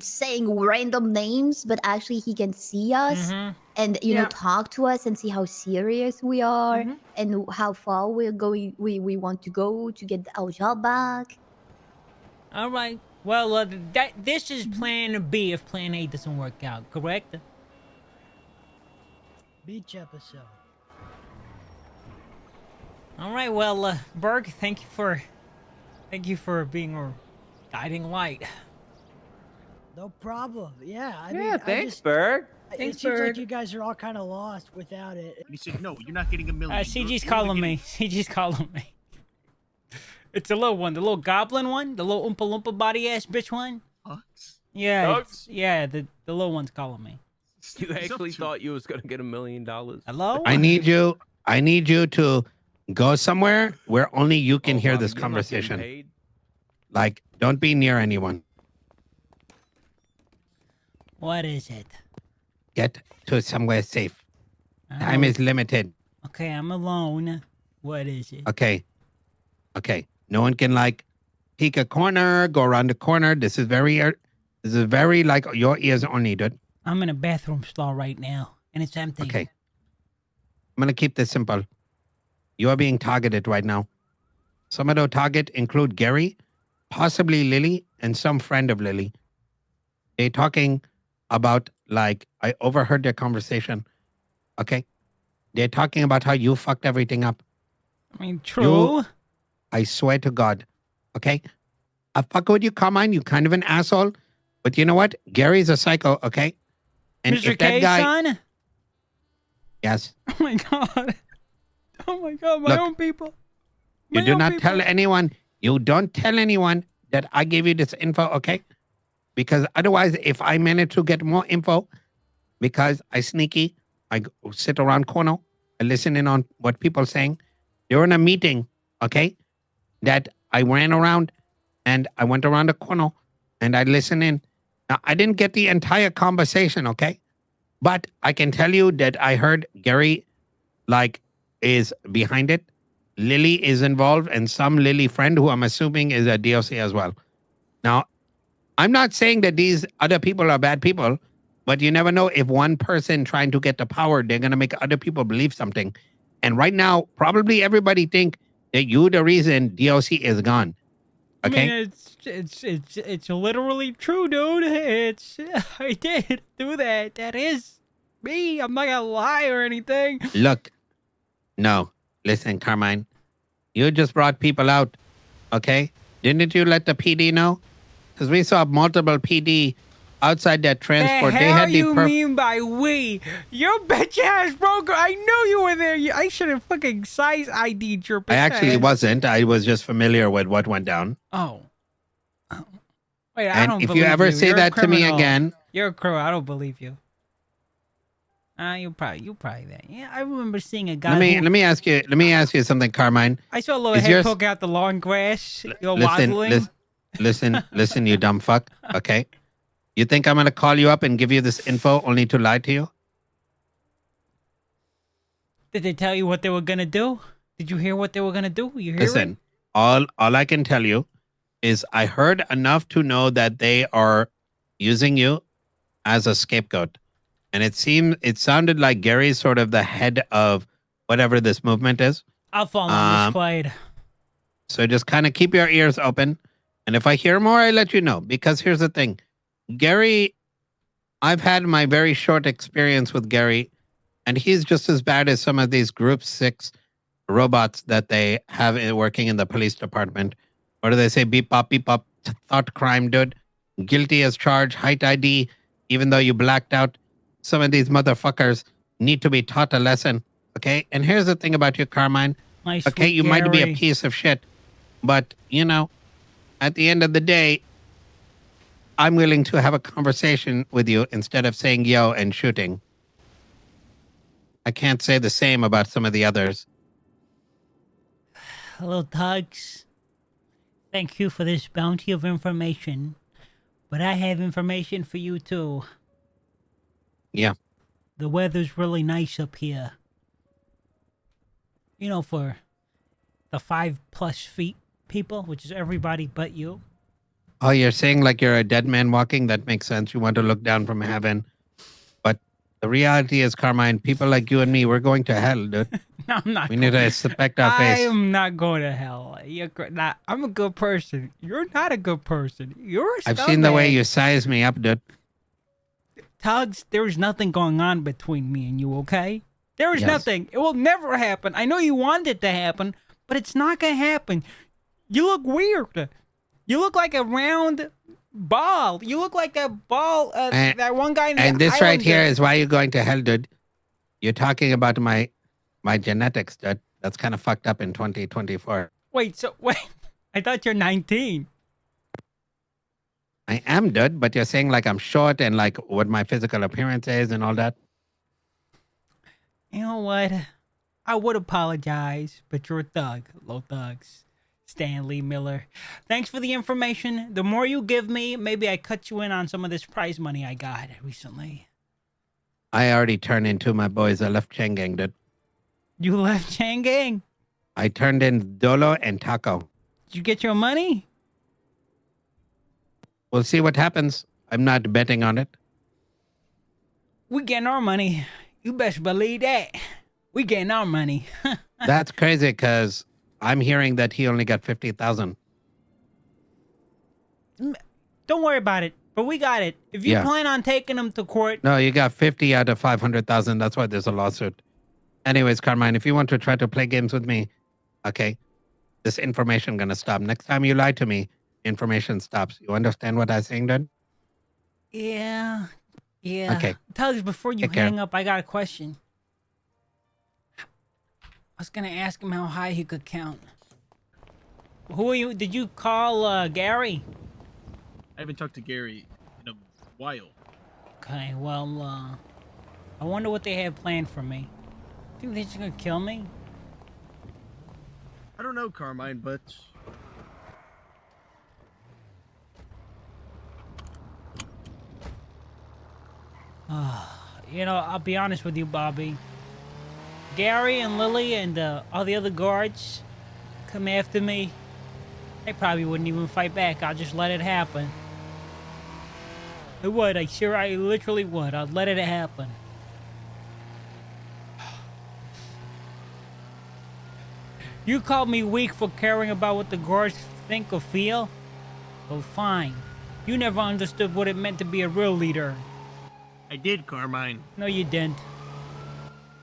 E: saying random names, but actually he can see us
B: Mhm.
E: and you know
F: Yeah.
E: talk to us and see how serious we are
F: Mhm.
E: and how far we're going. We want to go to get our job back.
B: All right. Well, this is Plan B if Plan A doesn't work out. Correct?
C: Beach episode.
B: All right. Well, Berg, thank you for being our guiding light.
C: No problem. Yeah. I
A: Yeah,
C: mean,
A: thanks, Berg.
C: It
F: Thanks,
C: seems
F: Berg.
C: like you guys are all kind of lost without it.
D: And he said, no, you're not getting a million.
B: CG's
D: You're
B: calling
D: only
B: me. CG's calling me. It's the little one, the little goblin one, the little Oompa Loompa body ass bitch one.
D: getting bucks.
B: Yeah,
G: Dogs?
B: the little one's calling me.
G: You
D: He's up
G: actually
D: to-
G: thought you was gonna get $1 million.
B: Hello?
H: I need you to go somewhere where only you can
G: Oh,
H: hear
G: Bobby,
H: this
G: you're not getting
H: conversation.
G: paid?
H: Like, don't be near anyone.
B: What is it?
H: Get to somewhere safe. Time
B: Oh,
H: is limited.
B: okay. I'm alone. What is it?
H: Okay. Okay. No one can like peek a corner, go around the corner. This is very like your ears only, dude.
B: I'm in a bathroom stall right now, and it's empty.
H: Okay. I'm gonna keep this simple. You are being targeted right now. Some of the target include Gary, possibly Lily, and some friend of Lily. They talking about like I overheard their conversation. Okay. They're talking about how you fucked everything up.
B: I mean, true.
H: I swear to God. Okay? I fuck with you, Carmine. You kind of an asshole. But you know what? Gary's a psycho, okay? And
B: Mr.
H: if that
B: K,
H: guy.
B: son?
H: Yes.
B: Oh my god. Oh my god, my
H: Look,
B: own people.
H: You
B: My
H: do
B: own
H: not
B: people.
H: tell anyone. You don't tell anyone that I gave you this info, okay? Because otherwise, if I manage to get more info, because I sneaky, I sit around corner, I listen in on what people saying. They're in a meeting, okay? That I ran around and I went around the corner and I listened in. Now, I didn't get the entire conversation, okay? But I can tell you that I heard Gary, like, is behind it. Lily is involved and some Lily friend who I'm assuming is a DOC as well. Now, I'm not saying that these other people are bad people, but you never know if one person trying to get the power, they're going to make other people believe something. And right now, probably everybody think that you the reason DOC is gone. Okay?
B: I mean, it's literally true, dude. I did do that. That is me. I'm not gonna lie or anything.
H: Look, no, listen, Carmine, you just brought people out, okay? Didn't you let the PD know? Because we saw multiple PD outside that transport.
B: The
H: They
B: hell
H: had the
B: you mean by we? Your bitch ass broker. I knew you were there. I should have fucking size ID'd your bitch
H: I actually
B: ass.
H: wasn't. I was just familiar with what went down.
B: Oh. Wait, I
H: And
B: don't
H: if
B: believe
H: you ever say
B: You're a
H: that to me
B: criminal.
H: again,
B: You're a crow. I don't believe you. You probably that. Yeah, I remember seeing a guy.
H: let me ask you something, Carmine.
B: I saw a little
H: Is
B: head
H: yours?
B: poking out the long grass. You're
H: Listen,
B: waddling.
H: listen, you dumb fuck. Okay, you think I'm gonna call you up and give you this info only to lie to you?
B: Did they tell you what they were gonna do? Did you hear what they were gonna do? You hear
H: Listen,
B: it?
H: all I can tell you is I heard enough to know that they are using you as a scapegoat. And it sounded like Gary's sort of the head of whatever this movement is.
B: I'll fall on this
H: Um,
B: fight.
H: So just kind of keep your ears open. And if I hear more, I let you know. Because here's the thing. Gary, I've had my very short experience with Gary, and he's just as bad as some of these Group 6 robots that they have working in the police department. What do they say? Beep, pop, thought crime, dude. Guilty as charged, height ID, even though you blacked out. Some of these motherfuckers need to be taught a lesson, okay? And here's the thing about you, Carmine.
B: My
H: Okay,
B: sweet
H: you might be a
B: Gary.
H: piece of shit, but, at the end of the day, I'm willing to have a conversation with you instead of saying yo and shooting. I can't say the same about some of the others.
B: Hello, Tugs. Thank you for this bounty of information. But I have information for you, too.
H: Yeah.
B: The weather's really nice up here. For the 5+ feet people, which is everybody but you.
H: Oh, you're saying like you're a dead man walking? That makes sense. You want to look down from heaven. But the reality is, Carmine, people like you and me, we're going to hell, dude.
B: No, I'm not.
H: We need to inspect our
B: I
H: face.
B: am not going to hell. I'm a good person. You're not a good person. You're a
H: I've seen the way
B: scumbag.
H: you size me up, dude.
B: Tugs, there's nothing going on between me and you, okay? There is
H: Yes.
B: nothing. It will never happen. I know you want it to happen, but it's not going to happen. You look weird. You look like a round ball. You look like that ball, that one guy in the
H: And this right
B: island
H: here
B: there.
H: is why you're going to hell, dude. You're talking about my genetics, dude. That's kind of fucked up in 2024.
B: Wait. I thought you're 19.
H: I am, dude, but you're saying like I'm short and like what my physical appearance is and all that.
B: You know what? I would apologize, but you're a thug. Low thugs. Stanley Miller. Thanks for the information. The more you give me, maybe I cut you in on some of this prize money I got recently.
H: I already turned into my boys. I left Chain Gang, dude.
B: You left Chang Gang.
H: I turned in Dolo and Taco.
B: Did you get your money?
H: We'll see what happens. I'm not betting on it.
B: We getting our money. You best believe that. We getting our money.
H: That's crazy because I'm hearing that he only got 50,000.
B: Don't worry about it. But we got it. If you
H: Yeah.
B: plan on taking him to court,
H: No, you got 50 out of 500,000. That's why there's a lawsuit. Anyways, Carmine, if you want to try to play games with me, okay, this information gonna stop. Next time you lie to me, information stops. You understand what I'm saying, dude?
B: yeah.
H: Okay.
B: Tugs, before you
H: Take care.
B: hang up, I got a question. I was gonna ask him how high he could count. Who are you? Did you call Gary?
D: I haven't talked to Gary in a while.
B: Okay, well, I wonder what they have planned for me. Think they're just gonna kill me?
D: I don't know, Carmine, but
B: I'll be honest with you, Bobby. Gary and Lily and all the other guards come after me. They probably wouldn't even fight back. I'll just let it happen. I would. I literally would. I'd let it happen. You called me weak for caring about what the guards think or feel? Well, fine. You never understood what it meant to be a real leader.
D: I did, Carmine.
B: No, you didn't.